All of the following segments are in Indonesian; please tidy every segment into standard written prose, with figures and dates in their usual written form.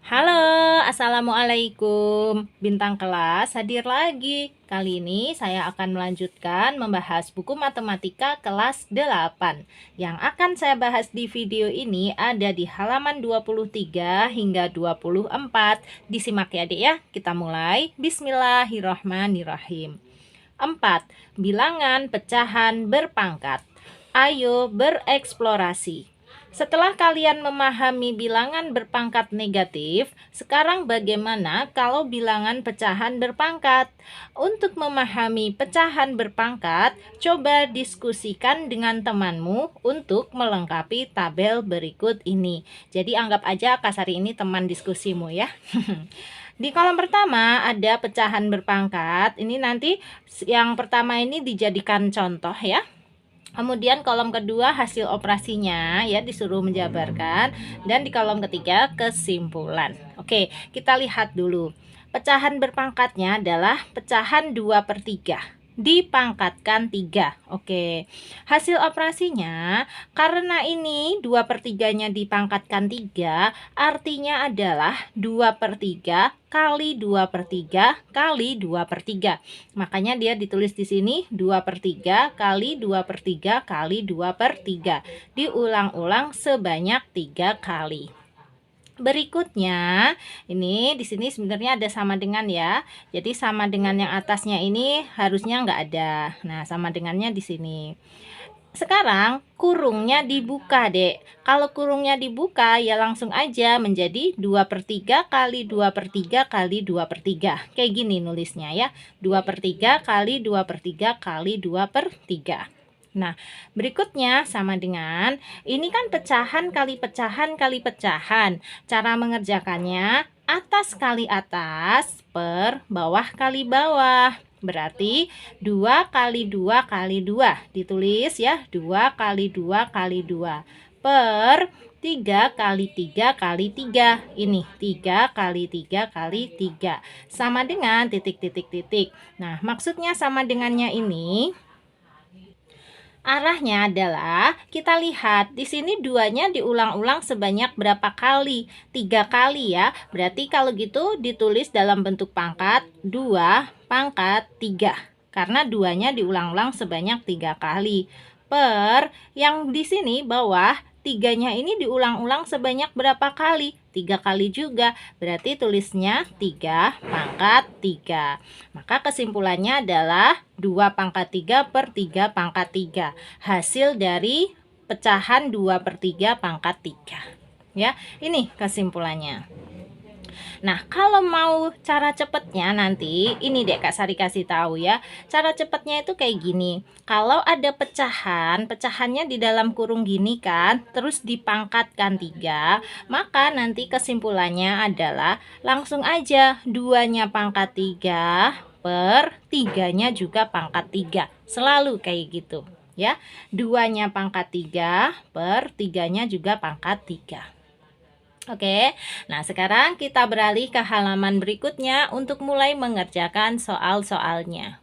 Halo, Assalamualaikum. Bintang kelas hadir lagi. Kali ini saya akan melanjutkan membahas buku matematika kelas 8. Yang akan saya bahas di video ini ada di halaman 23 hingga 24. Disimak ya adik ya. Kita mulai. Bismillahirrahmanirrahim. 4. Bilangan pecahan berpangkat. Ayo bereksplorasi. Setelah kalian memahami bilangan berpangkat negatif, sekarang bagaimana kalau bilangan pecahan berpangkat? Untuk memahami pecahan berpangkat, coba diskusikan dengan temanmu untuk melengkapi tabel berikut ini. Jadi anggap aja Kasari ini teman diskusimu ya. Di kolom pertama ada pecahan berpangkat. Ini nanti yang pertama ini dijadikan contoh ya. Kemudian kolom kedua hasil operasinya ya disuruh menjabarkan, dan di kolom ketiga kesimpulan. Oke, kita lihat dulu. Pecahan berpangkatnya adalah pecahan 2/3 dipangkatkan 3. Oke. Hasil operasinya karena ini 2/3-nya dipangkatkan 3, artinya adalah 2/3 kali 2/3 kali 2/3. Makanya dia ditulis di sini 2/3 kali 2/3 kali 2/3. Diulang-ulang sebanyak 3 kali. Berikutnya, ini di sini sebenarnya ada sama dengan ya. Jadi sama dengan yang atasnya ini harusnya nggak ada. Nah, sama dengannya di sini. Sekarang kurungnya dibuka, Dek. Kalau kurungnya dibuka ya langsung aja menjadi 2/3 kali 2/3 kali 2/3. Kayak gini nulisnya ya. 2/3 kali 2/3 kali 2/3. Nah, berikutnya sama dengan ini kan pecahan kali pecahan kali pecahan. Cara mengerjakannya atas kali atas per bawah kali bawah. Berarti 2 kali 2 kali 2. Ditulis ya, 2 kali 2 kali 2 per 3 kali 3 kali 3. Ini 3 kali 3 kali 3. Sama dengan titik. Nah, maksudnya sama dengannya ini arahnya adalah kita lihat di sini duanya diulang-ulang sebanyak berapa kali? 3 kali ya. Berarti kalau gitu ditulis dalam bentuk pangkat 2 pangkat 3. Karena duanya diulang-ulang sebanyak 3 kali. Per yang di sini bawah 3-nya ini diulang-ulang sebanyak berapa kali? 3 kali juga. Berarti tulisnya 3 pangkat 3. Maka kesimpulannya adalah 2 pangkat 3 per 3 pangkat 3. Hasil dari pecahan 2/3 pangkat 3. Ya, ini kesimpulannya. Nah, kalau mau cara cepetnya nanti, ini deh Kak Sari kasih tahu ya. Cara cepetnya itu kayak gini. Kalau ada pecahan, pecahannya di dalam kurung gini kan, terus dipangkatkan 3, maka nanti kesimpulannya adalah langsung aja 2-nya pangkat 3 per 3-nya juga pangkat 3. Selalu kayak gitu ya. 2-nya pangkat 3 per 3-nya juga pangkat 3. Oke, nah sekarang kita beralih ke halaman berikutnya untuk mulai mengerjakan soal-soalnya.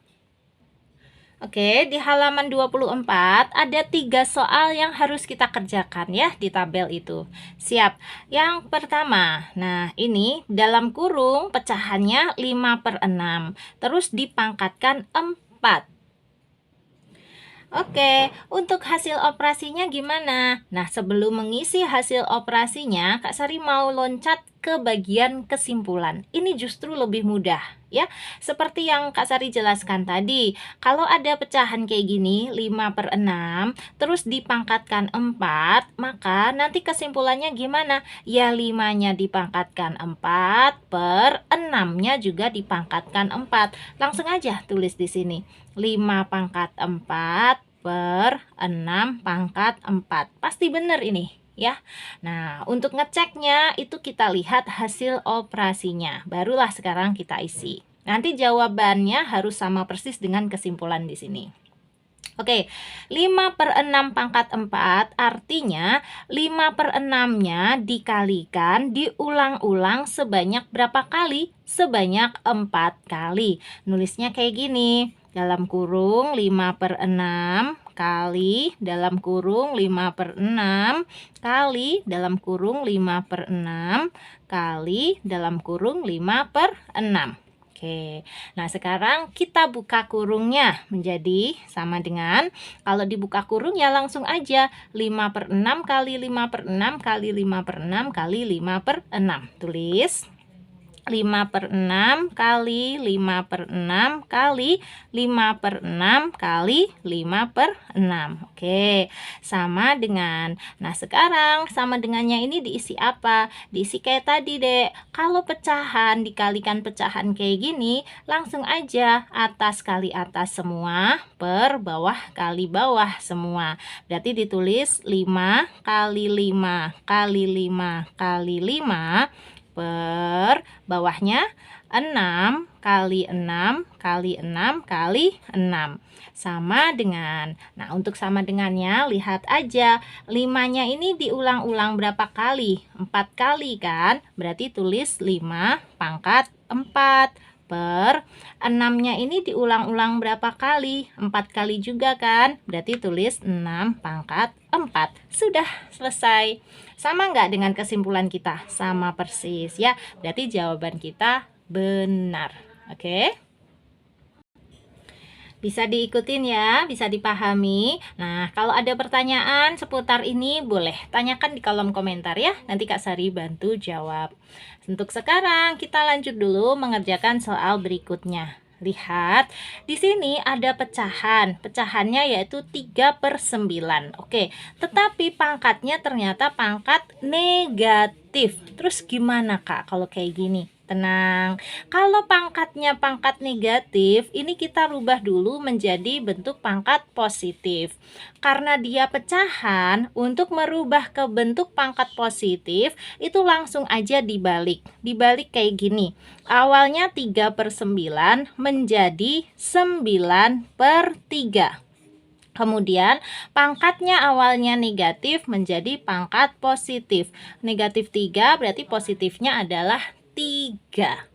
Oke, di halaman 24 ada 3 soal yang harus kita kerjakan ya di tabel itu. Siap. Yang pertama, nah ini dalam kurung pecahannya 5/6, terus dipangkatkan 4. Oke, untuk hasil operasinya gimana? Nah, sebelum mengisi hasil operasinya, Kak Sari mau loncat ke bagian kesimpulan. Ini justru lebih mudah, ya. Seperti yang Kak Sari jelaskan tadi, kalau ada pecahan kayak gini, 5/6, terus dipangkatkan 4, maka nanti kesimpulannya gimana? Ya, 5-nya dipangkatkan 4 per 6-nya juga dipangkatkan 4. Langsung aja tulis di sini. 5 pangkat 4 per 6 pangkat 4. Pasti benar ini ya. Nah, untuk ngeceknya itu kita lihat hasil operasinya. Barulah sekarang kita isi. Nanti jawabannya harus sama persis dengan kesimpulan di sini. Oke, 5/6 pangkat 4 artinya 5/6-nya dikalikan diulang-ulang sebanyak berapa kali? Sebanyak 4 kali. Nulisnya kayak gini. Dalam kurung 5/6 kali dalam kurung 5/6 kali dalam kurung 5/6 kali dalam kurung 5/6. Oke, nah sekarang kita buka kurungnya menjadi sama dengan, kalau dibuka kurung ya langsung aja 5/6 kali 5/6 kali 5/6 kali 5/6. Tulis 5/6 kali 5/6 kali 5/6 kali 5/6. Oke, sama dengan. Nah, sekarang sama dengannya ini diisi apa? Diisi kayak tadi, Dek. Kalau pecahan dikalikan pecahan kayak gini, langsung aja atas kali atas semua per bawah kali bawah semua. Berarti ditulis 5 kali 5 kali 5 kali 5 per bawahnya 6 kali 6 kali 6 kali 6 sama dengan. Nah, untuk sama dengannya lihat aja 5-nya ini diulang-ulang berapa kali? 4 kali kan? Berarti tulis 5 pangkat 4 per 6-nya ini diulang-ulang berapa kali? 4 kali juga kan? Berarti tulis 6 pangkat 4. Sudah selesai. Sama nggak dengan kesimpulan kita? Sama persis ya. Berarti jawaban kita benar. Oke? Bisa diikutin ya, bisa dipahami. Nah, kalau ada pertanyaan seputar ini boleh tanyakan di kolom komentar ya. Nanti Kak Sari bantu jawab. Untuk sekarang kita lanjut dulu mengerjakan soal berikutnya. Lihat, di sini ada pecahan. Pecahannya yaitu 3/9. Oke, tetapi pangkatnya ternyata pangkat negatif. Terus gimana Kak kalau kayak gini? Tenang, kalau pangkatnya pangkat negatif, ini kita rubah dulu menjadi bentuk pangkat positif. Karena dia pecahan, untuk merubah ke bentuk pangkat positif, itu langsung aja dibalik. Dibalik kayak gini. Awalnya 3/9 menjadi 9/3. Kemudian pangkatnya awalnya negatif menjadi pangkat positif. Negatif 3 berarti positifnya adalah 3.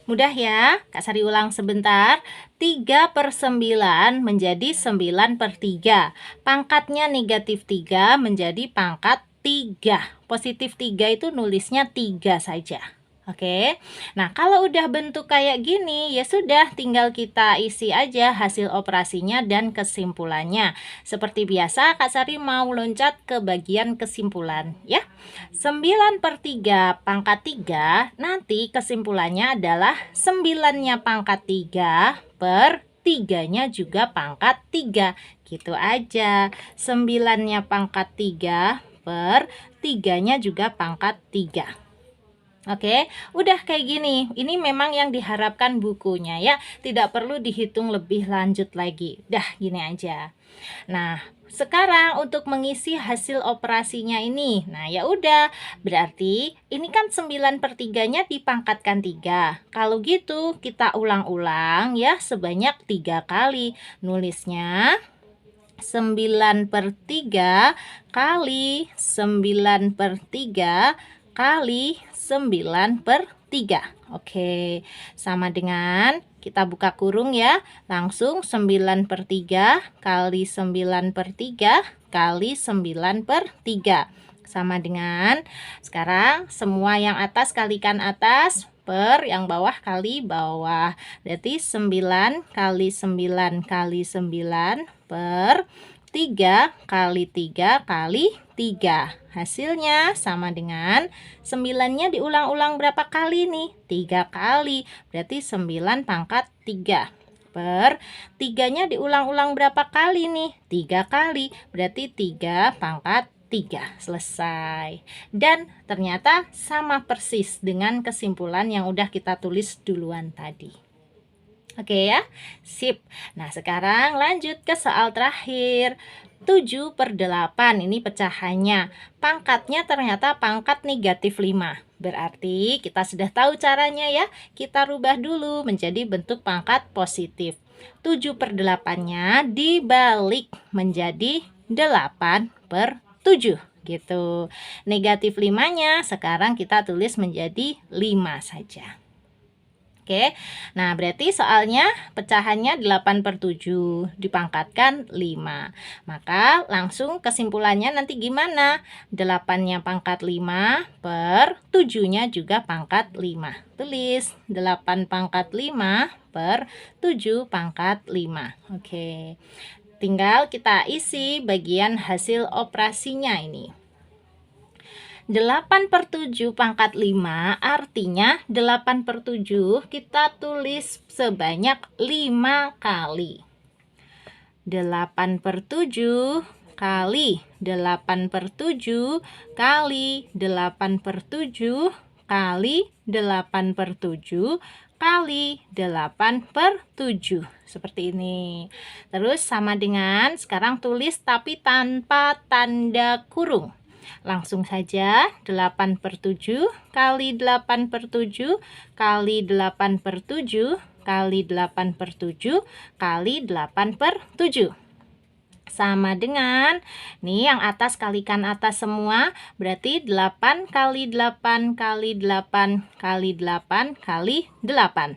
Mudah ya, Kak Sari ulang sebentar. 3/9 menjadi 9/3. Pangkatnya negatif 3 menjadi pangkat 3. Positif 3 itu nulisnya 3 saja. Oke, nah kalau udah bentuk kayak gini ya sudah tinggal kita isi aja hasil operasinya dan kesimpulannya. Seperti biasa Kak Sari mau loncat ke bagian kesimpulan ya. 9/3 pangkat 3, nanti kesimpulannya adalah 9-nya pangkat 3 per 3-nya juga pangkat 3. Gitu aja, 9-nya pangkat 3 per 3-nya juga pangkat 3. Oke, udah kayak gini. Ini memang yang diharapkan bukunya ya. Tidak perlu dihitung lebih lanjut lagi. Dah gini aja. Nah, sekarang untuk mengisi hasil operasinya ini. Nah, ya udah. Berarti ini kan 9/3-nya dipangkatkan 3. Kalau gitu kita ulang-ulang ya sebanyak 3 kali. Nulisnya 9/3 kali 9/3 kali 9/3. Oke, sama dengan kita buka kurung ya. Langsung 9/3 kali 9/3 kali 9/3. Sama dengan sekarang semua yang atas kalikan atas per yang bawah kali bawah. Berarti 9 kali 9 kali 9 per 3 kali 3 kali 3. Hasilnya sama dengan 9-nya diulang-ulang berapa kali nih? 3 kali. Berarti 9 pangkat 3. Per 3-nya diulang-ulang berapa kali nih? 3 kali. Berarti 3 pangkat 3. Selesai. Dan ternyata sama persis dengan kesimpulan yang udah kita tulis duluan tadi. Oke ya, sip. Nah sekarang lanjut ke soal terakhir. 7/8 ini pecahannya. Pangkatnya ternyata pangkat negatif 5. Berarti kita sudah tahu caranya ya. Kita rubah dulu menjadi bentuk pangkat positif. 7/8-nya dibalik menjadi 8/7 gitu. Negatif 5-nya sekarang kita tulis menjadi 5 saja. Oke. Nah, berarti soalnya pecahannya 8/7 dipangkatkan 5. Maka langsung kesimpulannya nanti gimana? 8-nya pangkat 5 per 7-nya juga pangkat 5. Tulis 8 pangkat 5 per 7 pangkat 5. Oke. Tinggal kita isi bagian hasil operasinya ini. 8/7 pangkat 5 artinya 8/7 kita tulis sebanyak 5 kali. 8/7 kali 8/7 kali 8/7 kali 8/7 kali 8/7. Seperti ini. Terus sama dengan sekarang tulis tapi tanpa tanda kurung. Langsung saja 8/7 kali 8/7 kali 8/7 kali 8/7 kali 8/7 sama dengan nih yang atas kalikan atas semua, berarti 8 kali 8 kali 8 kali 8 kali 8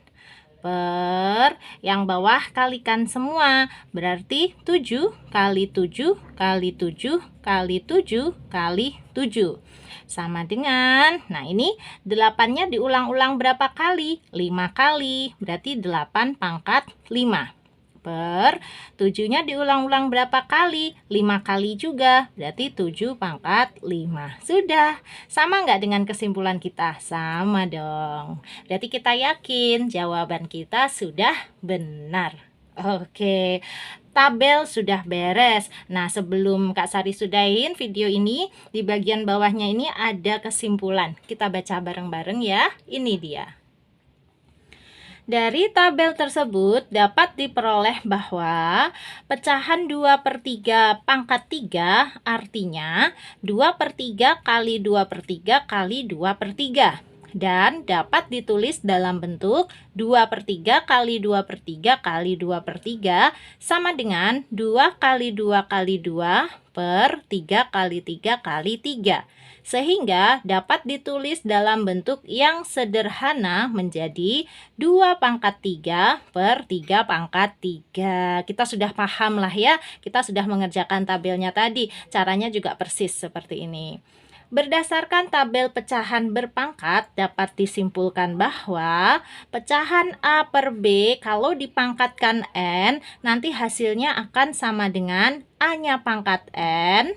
per yang bawah kalikan semua, berarti 7 kali 7 kali 7 kali 7 kali 7 sama dengan, nah ini 8-nya diulang-ulang berapa kali? 5 kali, berarti 8 pangkat 5 per 7-nya diulang-ulang berapa kali? 5 kali juga, berarti 7 pangkat 5. Sudah, sama nggak dengan kesimpulan kita? Sama dong. Berarti kita yakin jawaban kita sudah benar. Oke, tabel sudah beres. Nah, sebelum Kak Sari sudahin video ini, di bagian bawahnya ini ada kesimpulan. Kita baca bareng-bareng ya. Ini dia. Dari tabel tersebut dapat diperoleh bahwa pecahan 2/3 pangkat 3 artinya 2/3 kali 2/3 kali 2/3 dan dapat ditulis dalam bentuk 2/3 kali 2/3 kali 2/3 sama dengan 2 kali 2 kali 2 per 3 kali 3 kali 3. Sehingga dapat ditulis dalam bentuk yang sederhana menjadi 2 pangkat 3 per 3 pangkat 3. Kita sudah paham lah ya, kita sudah mengerjakan tabelnya tadi. Caranya juga persis seperti ini. Berdasarkan tabel pecahan berpangkat, dapat disimpulkan bahwa pecahan A per B kalau dipangkatkan N, nanti hasilnya akan sama dengan A-nya pangkat N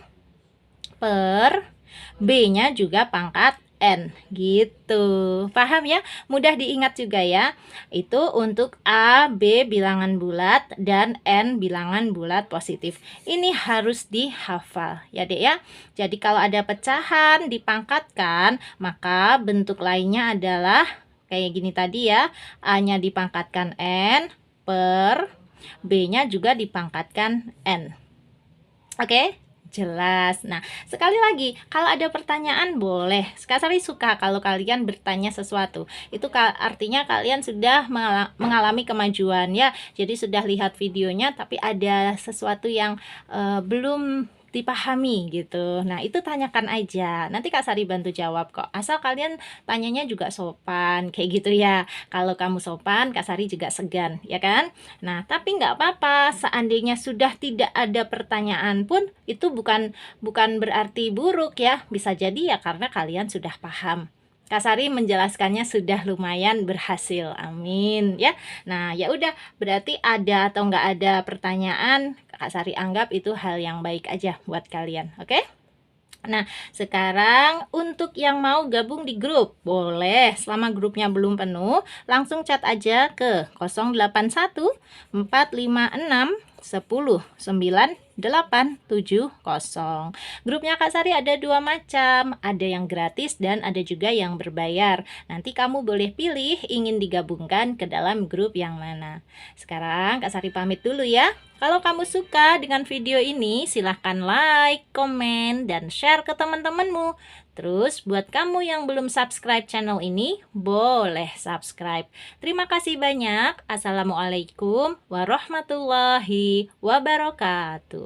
per B-nya juga pangkat N gitu. Paham ya? Mudah diingat juga ya. Itu untuk A, B bilangan bulat dan N bilangan bulat positif. Ini harus dihafal ya Dek ya. Jadi kalau ada pecahan dipangkatkan, maka bentuk lainnya adalah kayak gini tadi ya. A-nya dipangkatkan N per B-nya juga dipangkatkan N. Oke? Jelas. Nah, sekali lagi, kalau ada pertanyaan boleh. Kak Sari suka kalau kalian bertanya sesuatu. Itu artinya kalian sudah mengalami kemajuan ya. Jadi sudah lihat videonya tapi ada sesuatu yang belum dipahami gitu. Nah, itu tanyakan aja. Nanti Kak Sari bantu jawab kok. Asal kalian tanyanya juga sopan, kayak gitu ya. Kalau kamu sopan, Kak Sari juga segan, ya kan? Nah, tapi nggak apa-apa. Seandainya sudah tidak ada pertanyaan pun, itu bukan berarti buruk ya. Bisa jadi ya karena kalian sudah paham. Kak Sari menjelaskannya sudah lumayan berhasil, amin ya. Nah ya udah, berarti ada atau nggak ada pertanyaan, Kak Sari anggap itu hal yang baik aja buat kalian, oke? Nah sekarang untuk yang mau gabung di grup, boleh selama grupnya belum penuh, langsung chat aja ke 081 456 10 9870. Grupnya Kak Sari ada 2 macam, ada yang gratis dan ada juga yang berbayar. Nanti kamu boleh pilih ingin digabungkan ke dalam grup yang mana. Sekarang Kak Sari pamit dulu ya. Kalau kamu suka dengan video ini, silahkan like, komen, dan share ke teman-temanmu. Terus buat kamu yang belum subscribe channel ini, boleh subscribe. Terima kasih banyak. Assalamualaikum warahmatullahi wabarakatuh.